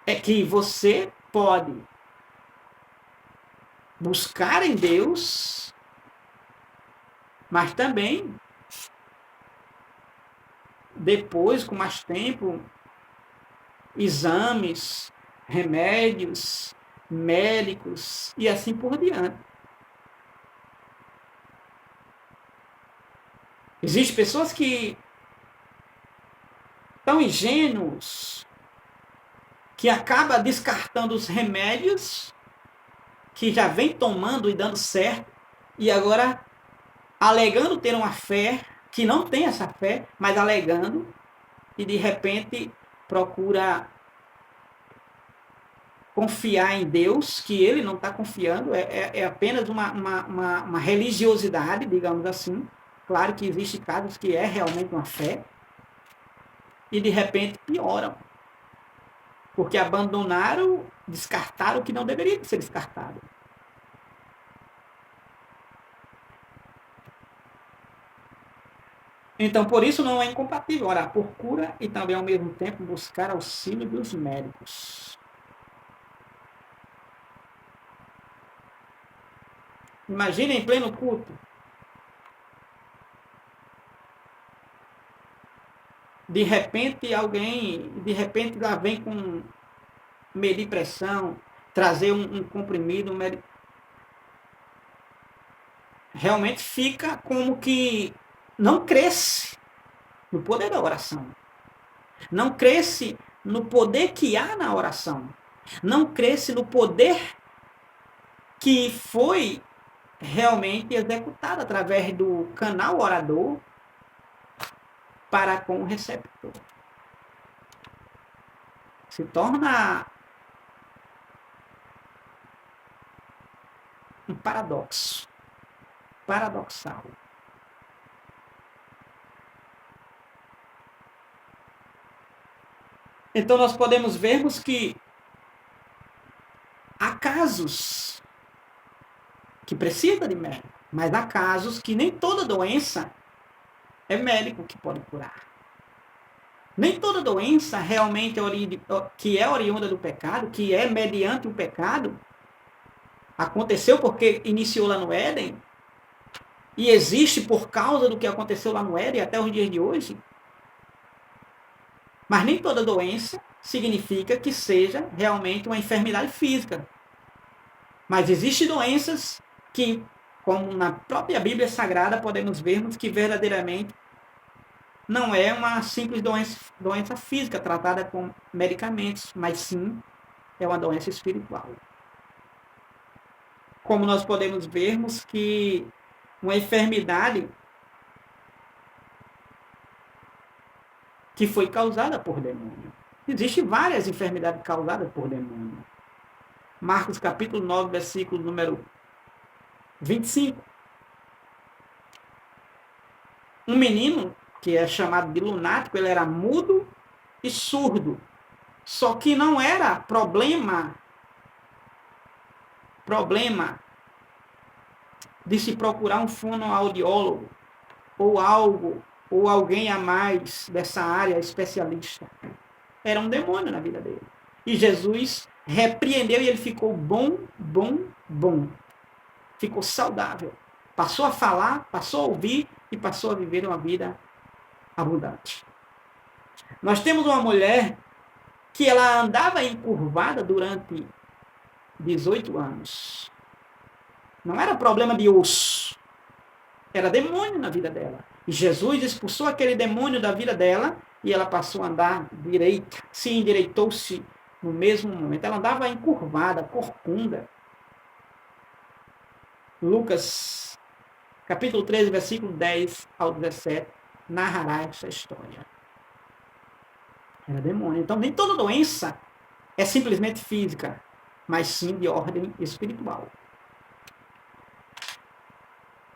É que você pode buscar em Deus, mas também depois, com mais tempo, exames, remédios, médicos e assim por diante. Existem pessoas que tão ingênuos que acaba descartando os remédios que já vem tomando e dando certo e agora alegando ter uma fé que não tem essa fé, mas alegando e de repente procura confiar em Deus, que ele não está confiando, é apenas uma religiosidade, digamos assim. Claro que existem casos que é realmente uma fé, e de repente pioram, porque abandonaram, descartaram o que não deveria ser descartado. Então, por isso não é incompatível orar por cura e também, ao mesmo tempo, buscar auxílio dos médicos. Imagina em pleno culto, de repente lá vem com medir pressão, trazer um comprimido, realmente fica como que não cresce no poder da oração. Não cresce no poder que há na oração. Não cresce no poder que foi realmente executado através do canal orador para com o receptor. Se torna um paradoxo. Paradoxal. Então nós podemos vermos que há casos que precisam de médico, mas há casos que nem toda doença é médico que pode curar. Nem toda doença realmente que é oriunda do pecado, que é mediante o pecado, aconteceu porque iniciou lá no Éden, e existe por causa do que aconteceu lá no Éden até os dias de hoje. Mas nem toda doença significa que seja realmente uma enfermidade física. Mas existem doenças que, como na própria Bíblia Sagrada, podemos vermos que verdadeiramente não é uma simples doença física tratada com medicamentos, mas sim é uma doença espiritual. Como nós podemos vermos que uma enfermidade que foi causada por demônio. Existem várias enfermidades causadas por demônio. Marcos capítulo 9, versículo número 25. Um menino, que é chamado de lunático, ele era mudo e surdo. Só que não era problema de se procurar um fonoaudiólogo ou algo, ou alguém a mais dessa área especialista. Era um demônio na vida dele. E Jesus repreendeu e ele ficou bom. Ficou saudável. Passou a falar, passou a ouvir e passou a viver uma vida abundante. Nós temos uma mulher que ela andava encurvada durante 18 anos. Não era problema de osso. Era demônio na vida dela. E Jesus expulsou aquele demônio da vida dela e ela passou a andar direita. Se endireitou-se no mesmo momento. Ela andava encurvada, corcunda. Lucas, capítulo 13, versículo 10 ao 17, narrará essa história. Era demônio. Então, nem toda doença é simplesmente física, mas sim de ordem espiritual.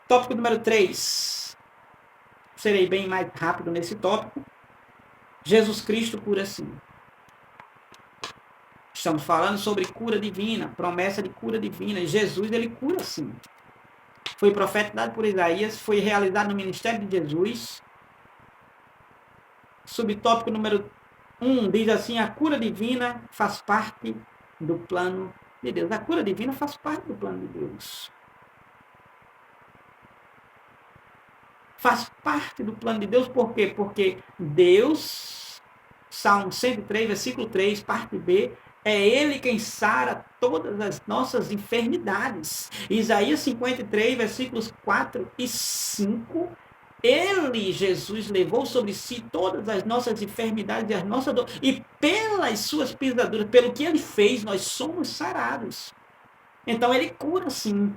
Tópico número 3. Serei bem mais rápido nesse tópico. Jesus Cristo cura sim. Estamos falando sobre cura divina, promessa de cura divina. Jesus, ele cura sim. Foi profetizado por Isaías, foi realizado no ministério de Jesus. Subtópico número 1 diz assim: a cura divina faz parte do plano de Deus. A cura divina faz parte do plano de Deus. Faz parte do plano de Deus, por quê? Porque Deus, Salmo 103, versículo 3, parte B, é Ele quem sara todas as nossas enfermidades. Isaías 53, versículos 4 e 5, Ele, Jesus, levou sobre si todas as nossas enfermidades e as nossas dores, e pelas suas pisaduras, pelo que Ele fez, nós somos sarados. Então Ele cura sim.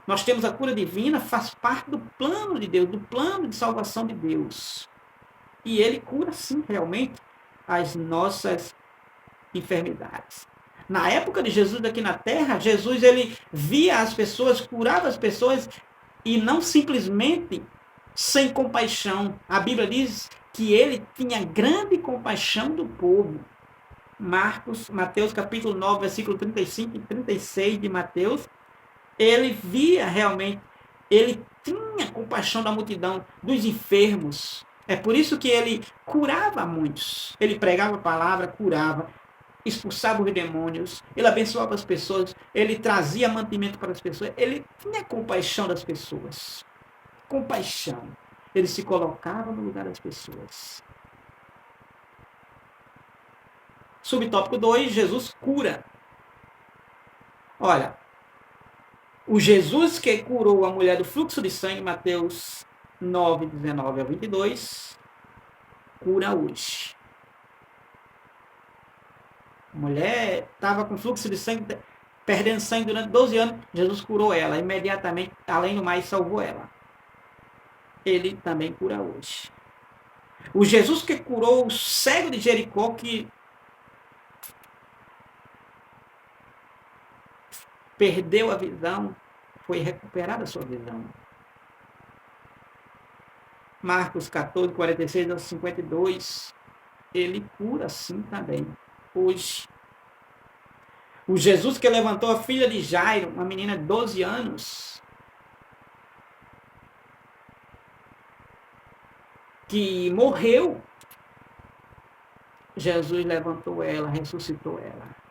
Nós temos a cura divina, faz parte do plano de Deus, do plano de salvação de Deus. E Ele cura sim, realmente, as nossas enfermidades. Na época de Jesus aqui na terra, Jesus ele via as pessoas, curava as pessoas e não simplesmente sem compaixão. A Bíblia diz que ele tinha grande compaixão do povo. Mateus capítulo 9, versículo 35 e 36 de Mateus, ele via realmente, ele tinha compaixão da multidão, dos enfermos. É por isso que ele curava muitos. Ele pregava a palavra, curava, expulsava os demônios, ele abençoava as pessoas, ele trazia mantimento para as pessoas, ele tinha compaixão das pessoas. Compaixão. Ele se colocava no lugar das pessoas. Subtópico 2, Jesus cura. Olha, o Jesus que curou a mulher do fluxo de sangue, Mateus 9, 19 a 22, cura hoje. A mulher estava com fluxo de sangue, perdendo sangue durante 12 anos, Jesus curou ela, imediatamente, além do mais, salvou ela. Ele também cura hoje. O Jesus que curou o cego de Jericó, que perdeu a visão, foi recuperada a sua visão. Marcos 14, 46 a 52, ele cura sim também, hoje. O Jesus que levantou a filha de Jairo, uma menina de 12 anos, que morreu, Jesus levantou ela, ressuscitou ela.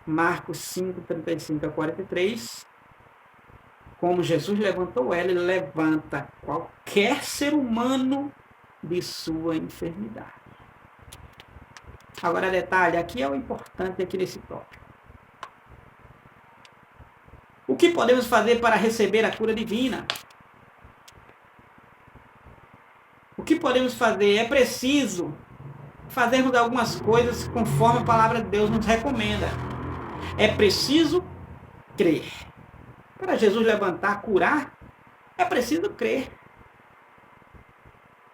Marcos 5, 35 a 43, como Jesus levantou ela, ele levanta qualquer ser humano de sua enfermidade. Agora, detalhe, aqui é o importante aqui nesse tópico. O que podemos fazer para receber a cura divina? O que podemos fazer? É preciso fazermos algumas coisas conforme a palavra de Deus nos recomenda. É preciso crer. Para Jesus levantar, curar, é preciso crer.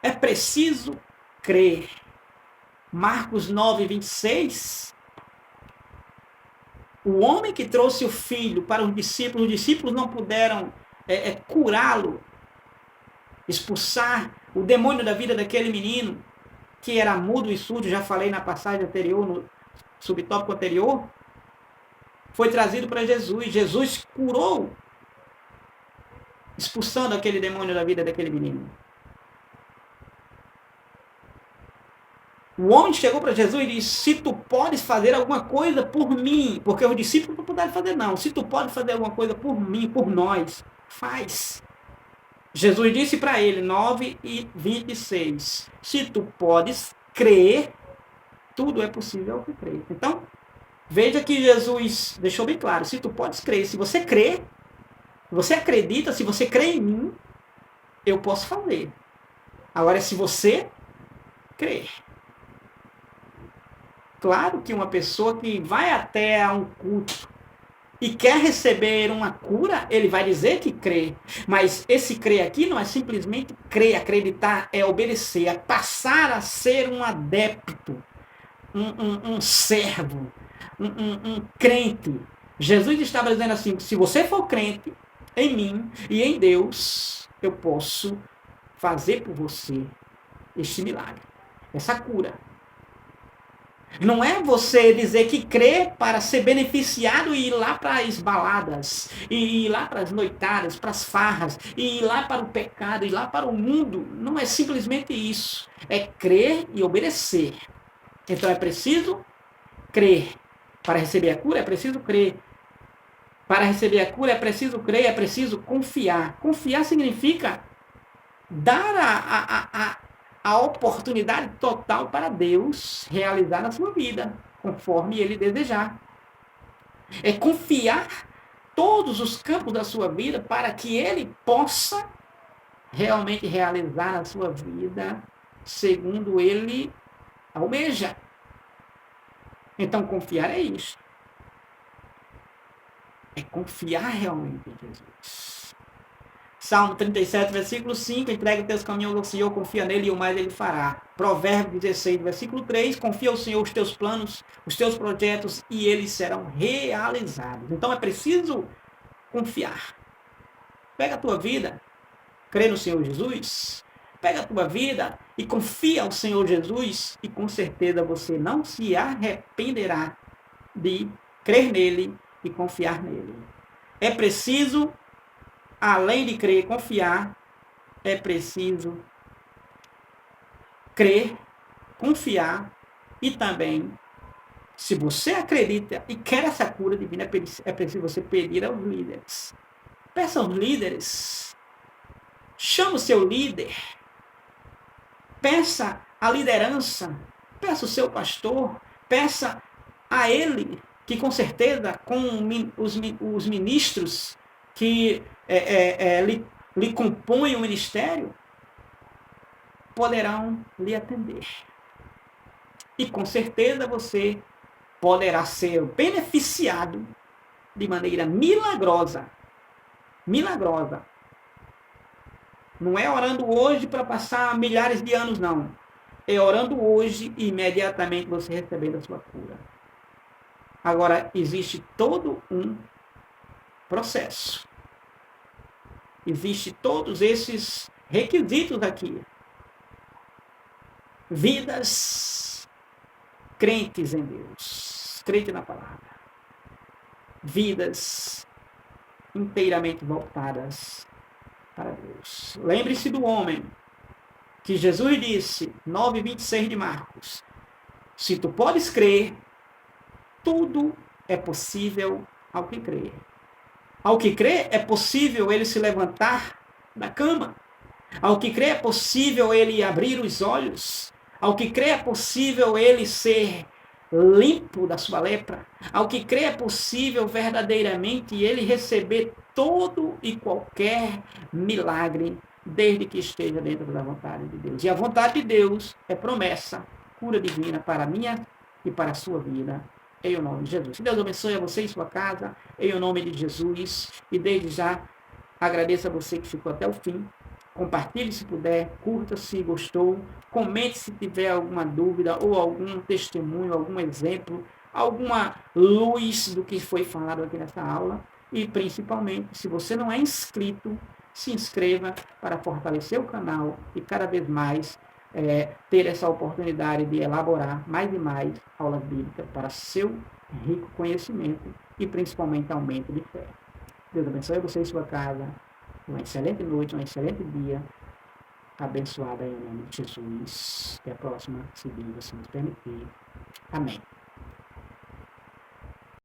É preciso crer. Marcos 9, 26. O homem que trouxe o filho para os discípulos não puderam curá-lo, expulsar o demônio da vida daquele menino, que era mudo e surdo, já falei na passagem anterior, no subtópico anterior. Foi trazido para Jesus. Jesus curou, expulsando aquele demônio da vida daquele menino. O homem chegou para Jesus e disse: se tu podes fazer alguma coisa por mim, porque os discípulos não puderam fazer não, se tu podes fazer alguma coisa por mim, por nós, faz. Jesus disse para ele, 9 e 26, se tu podes crer, tudo é possível ao que crer. Então, veja que Jesus deixou bem claro, se tu podes crer, se você crê, você acredita, se você crê em mim, eu posso fazer. Agora, se você crer. Claro que uma pessoa que vai até a um culto e quer receber uma cura, ele vai dizer que crê. Mas esse crer aqui não é simplesmente crer, acreditar, é obedecer, é passar a ser um adepto, um servo, um crente. Jesus estava dizendo assim, se você for crente em mim e em Deus, eu posso fazer por você este milagre. essa cura. Não é você dizer que crê para ser beneficiado e ir lá para as baladas, e ir lá para as noitadas, para as farras, e ir lá para o pecado, e ir lá para o mundo. Não é simplesmente isso. É crer e obedecer. Então é preciso crer. Para receber a cura é preciso crer. Para receber a cura é preciso crer, é preciso confiar. Confiar significa dar a oportunidade total para Deus realizar na sua vida, conforme Ele desejar. É confiar todos os campos da sua vida para que Ele possa realmente realizar na sua vida segundo Ele almeja. Então, confiar é isso. É confiar realmente em Jesus. Salmo 37, versículo 5, entrega teus caminhos ao Senhor, confia nele e o mais ele fará. Provérbio 16, versículo 3, confia ao Senhor os teus planos, os teus projetos e eles serão realizados. Então é preciso confiar. Pega a tua vida, crê no Senhor Jesus, pega a tua vida e confia ao Senhor Jesus e com certeza você não se arrependerá de crer nele e confiar nele. É preciso, além de crer e confiar, é preciso crer, confiar e também, se você acredita e quer essa cura divina, é preciso você pedir aos líderes. Peça aos líderes. Chama o seu líder. Peça a liderança. Peça o seu pastor. Peça a ele, que com certeza, com os ministros que lhe compõem o ministério, poderão lhe atender. E com certeza você poderá ser beneficiado de maneira milagrosa. Milagrosa. Não é orando hoje para passar milhares de anos, não. É orando hoje e imediatamente você recebendo a sua cura. Agora, existe todo um processo. Existe todos esses requisitos aqui. Vidas crentes em Deus, crente na palavra. Vidas inteiramente voltadas para Deus. Lembre-se do homem que Jesus disse, 9:26 de Marcos, se tu podes crer, tudo é possível ao que crê. Ao que crê, é possível ele se levantar da cama. Ao que crê, é possível ele abrir os olhos. Ao que crê, é possível ele ser limpo da sua lepra. Ao que crê, é possível verdadeiramente ele receber todo e qualquer milagre, desde que esteja dentro da vontade de Deus. E a vontade de Deus é promessa, cura divina para a minha e para a sua vida, em nome de Jesus. Que Deus abençoe a você e sua casa, em nome de Jesus. E desde já, agradeço a você que ficou até o fim. Compartilhe se puder, curta se gostou, comente se tiver alguma dúvida ou algum testemunho, algum exemplo, alguma luz do que foi falado aqui nessa aula. E principalmente, se você não é inscrito, se inscreva para fortalecer o canal e cada vez mais ter essa oportunidade de elaborar mais e mais aulas bíblicas para seu rico conhecimento e principalmente aumento de fé. Deus abençoe você e sua casa. Uma excelente noite, um excelente dia. Abençoada em nome de Jesus. Até a próxima, se Deus assim nos permitir. Amém.